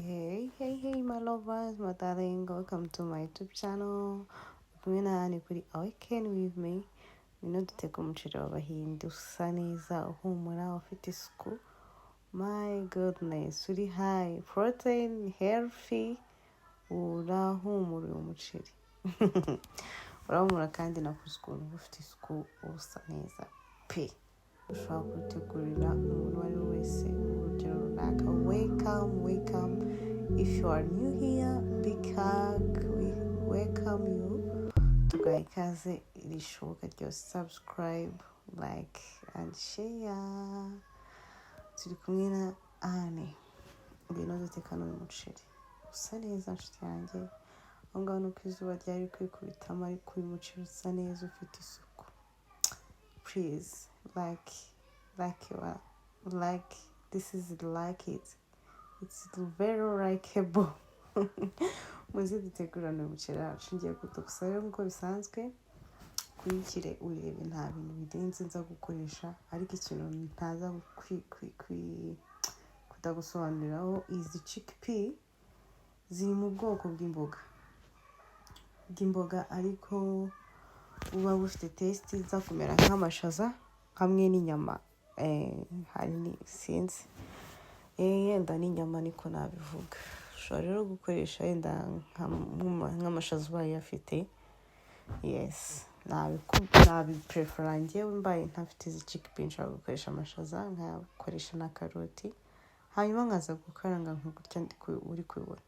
Hey, my lovers, my darling, welcome to my YouTube channel. Kumwe ni kuri Awaken with me. Ngwino duteka umuceri w'Abahinde usa neza, uhumura, ufite isuku. My goodness, uri high protein, healthy, urahumura uyu muceri. Urahumura kandi nakuze ukuntu ufite isuku, usa neza pe. Ushobora kuwutegurira umuntu uwo ari we wese urugero runaka. Welcome. If you are new here, big hug, we welcome you. Tugaha ikaze rishoboka ryose, subscribe, like and share. Turi kumwe na Anne. Ngwino dutekane uyu muceri usa neza nshuti yanjye. Aho ngaho nuko izuba ryari kwikubitamo ariko uyu muceri usa neza ufite isuku. Please, this is like it. It's very likeable. Muze dutegurane umuceri wacu. Ngiye kutogusa rero nk'uko bisanzwe. Kuyikire urebe nta bintu birenze nza gukoresha, ariko ikintu ntaza kudagusobanuriraho izi chickpea ziri mu bwoko bw'imboga ariko buba bufite taste iza kumera nk'amashaza hamwe n'inyama. Hari ni sinzi yenda n'inyama niko nabivuga. Ushobora rero gukoresha yenda nk'amashaza ubaye afite. Yes, nabiprefera njyewe mbaye ntafite izi chickpea nshobora gukoresha amashaza, nkakoresha na karoti, hanyuma nkaza gukaranga nk'ugutya uri kubibona.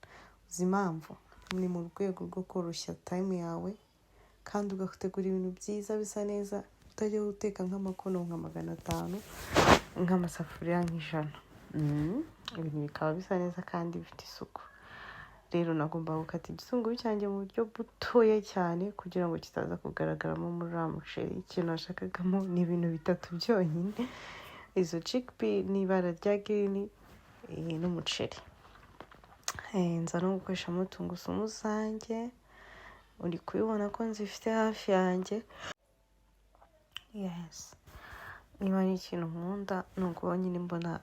Uzi impamvu? Ni mu rwego rwo koroshya time yawe kandi ugategura ibintu byiza bisa neza, utajya guteka nk'amakono nka 500 nk'amasafuriya nk'ijana. Ibintu bikaba bisa neza kandi bifite isuku. Rero nagomba gukata igitunguru cyanjye mu buryo butoya cyane kugira ngo kitaza kugaragaramo muri wa muceri. Ikintu nashakagamo ni ibintu 3 byonyine: izo chickpea n'ibara rya green n'umuceri. Nza no gukoreshamo tungurusumu zanjye, uri kubibona ko nzifite hafi yanjye. Yes, niba ari ikintu nkunda ni ukuba nyine mbona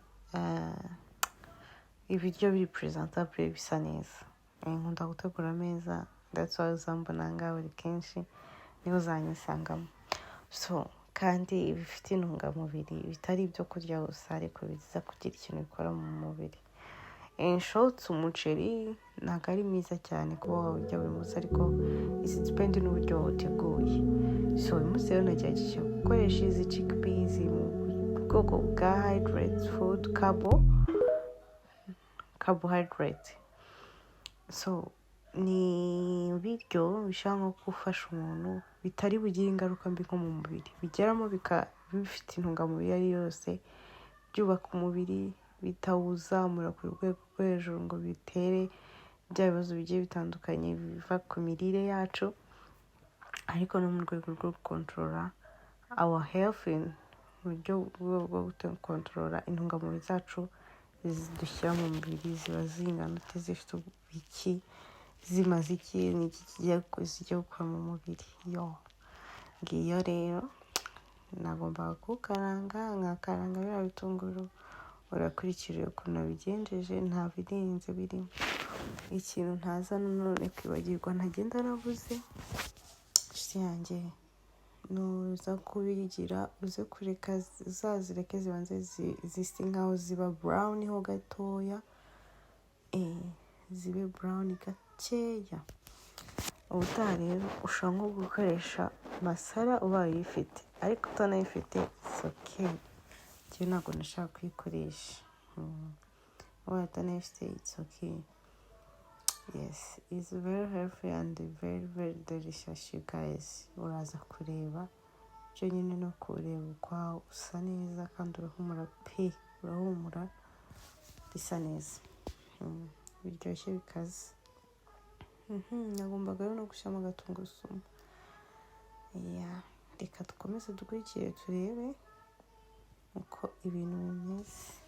ibiryo biri presentable bisa neza. Nkunda gutegura ameza, that's why uzambona ngaho buri kenshi niho uzanyisangamo. So kandi ibifite intungamubiri bitari ibyo kurya gusa ariko biza kugira ikintu bikora mu mubiri. In short, umuceri ntabwo ari mwiza cyane kuba wawurya buri munsi, ariko isi depend n'uburyo wawuteguye. So uyu munsi rero nagerageje gukoresha izi chickpea ziri mu bwoko bwa hydrate food, carbohydrate. So ni ibiryo bishobora nko gufasha umuntu, bitari bugire ingaruka mbi nko mu mubiri, bigeramo bifite intungamubiri ari yose, byubaka umubiri, bitawuzamura ku rwego rwo hejuru ngo bitere bya bibazo bigiye bitandukanye biva ku mirire yacu, ariko no mu rwego rwo gukontorora our health, mu buryo bwo gukontorora intungamubiri zacu dushyira mu mubiri, ziba zingana zifite iki, zimaze iki, n'iki kijya gukora mu mubiri. Ngiyo rero nagombaga kukaranga, nkakaranga biriya bitunguru. Urakurikira ukuntu nabigenjeje, nta birenze birimo. Ikintu ntaza none kwibagirwa ntagenda nabuze, nshuti yanjye, nuza kubigira uze kureka zazireke zibanze zisi nkaho ziba brown ho gatoya, zibe brown gakeya. Ubutaha rero ushobora nko gukoresha masara ubaye uyifite, ariko utanayifite it's okay. Njye ntabwo nashaka kuyikoresha. Ubaye utanayifite it's okay. Yes, it's very healthy and very delicious, you guys. Uraza kureba byo nyine no kureba ukwawo usa neza kandi urahumura pe, urahumura bisa neza, biryoshye bikaze. Nagombaga rero no gushyiramo agatungurusumu. Reka dukomeze dukurikire turebe uko ibintu bimeze.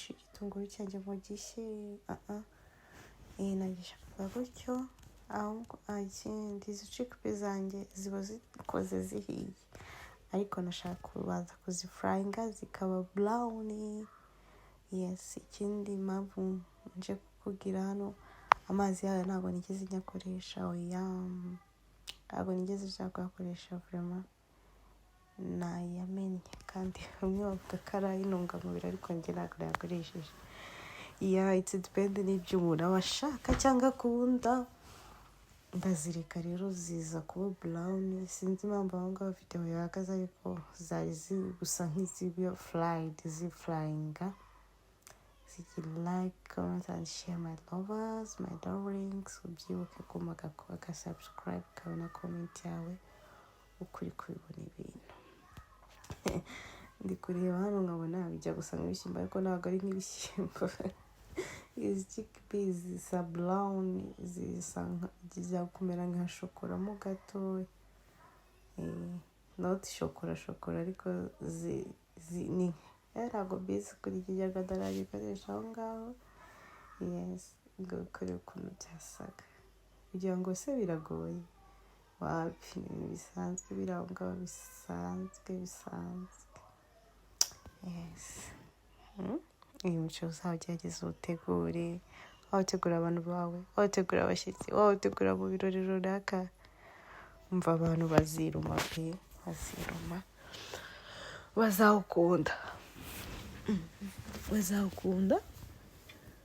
guhisha igitunguru cyanjye ngo gishye nagishakaga gutyo, ahubwo ikindi izi chickpeas zanjye ziba zikoze zihiye, ariko nashaka kubanza kuzifurayinga zikaba brown. Yes, ikindi mpamvu nje kukubwira hano, amazi yayo ntabwo nigeze nyakoresha, ntabwo nigeze nshaka kuyakoresha vraiment, nayamenye. Kandi bamwe bavuga ko ari ay'intungamubiri, ariko njye ntabwo nayakoresheje. It's depend n'ibyo umuntu aba ashaka cyangwa akunda. Ndazireka rero ziza kuba brown, sinzi impamvu aho ngaho video yahagaze, ariko zari gusa nk'iziba zifurayinga. Like, comment and share, my lovers, my darlings. Ubyibuke kuma ka subscribe kawe na comment yawe ukuri kubibona ibintu. Ndi kureba hano nkabona bijya gusa nk'ibishyimbo, ariko ntabwo ari nk'ibishyimbo. Izi chickpeas zisa brown, zijya kumera nka shokora mo gato, not shokora, ariko ni ntabwo bizi kuri iki jagadara gikoresha aho ngaho. Yes, ngo kore ukuntu byasaga, kugira ngo se biragoye, wapi, ibintu bisanzwe biri aho ngaho, bisanzwe. Yes. Uyu muco uzawugerageza uwutegure, wawutegura abantu bawe, wawutegura abashyitsi, wawutegura mu birori runaka, umva abantu baziruma pe, bazawukunda.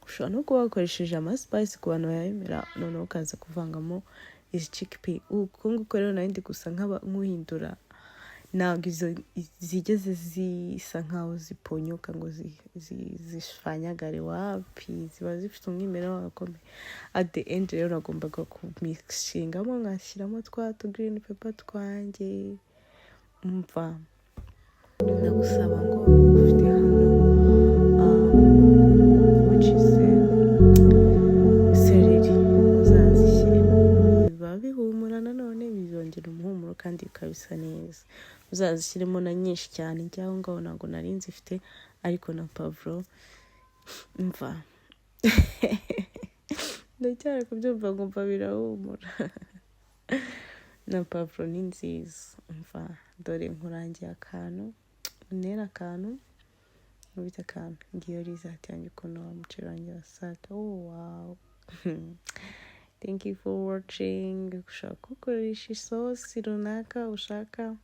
Ushobora no kuba wakoresheje amaspice ku bantu bayemera, noneho ukaza kuvangamo izi chickpea. Uko nguko rero nari ndi gusa nk'uhindura, ntabwo izo zigeze zisa nkaho ziponyoka ngo zishwanyagare, wapi, ziba zifite umwimerere wagakomeye. At the end rero nagombaga kumixingamo, nkashyiramo twa green pepper twanjye. Umva, ndagusaba ngo ufite hano seleri, uzazishyiremo, biba bihumura, nanone bizongera umuhumuro kandi bikaba bisa neza. Uzazishyiremo na nyinshi cyane, njye aho ngaho ntabwo nari nzifite, ariko na pavuro, mva ndacyari kubyumva nkumva birahumura. Na pavuro ni nziza, mva dore nkurangiye akantu, unera akantu, ubita akantu, ngiyo result yanjye ukuntu wa muceri wanjye wasaga. Wow. Thank you for watching. Ushaka gukoresha isosi runaka ushaka,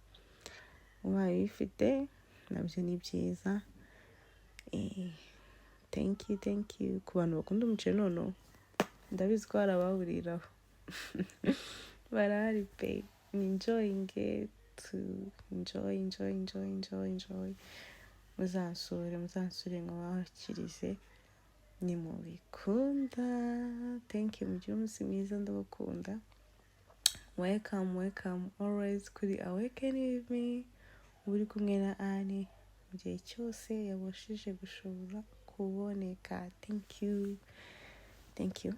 ubaye uyifite nabyo ni byiza. Thank you ku bantu bakunda umuceri, noneho ndabizi ko hari abawuriraho. Barahari pe, enjoying it, enjoy. Muzansure mwabakirize nimubikunda. Thank you, mugire umunsi mwiza, ndabakunda. Welcome always kuri Awaken with me, uri kumwe na Annie mu gihe cyose yabashije gushobora kuboneka. Thank you.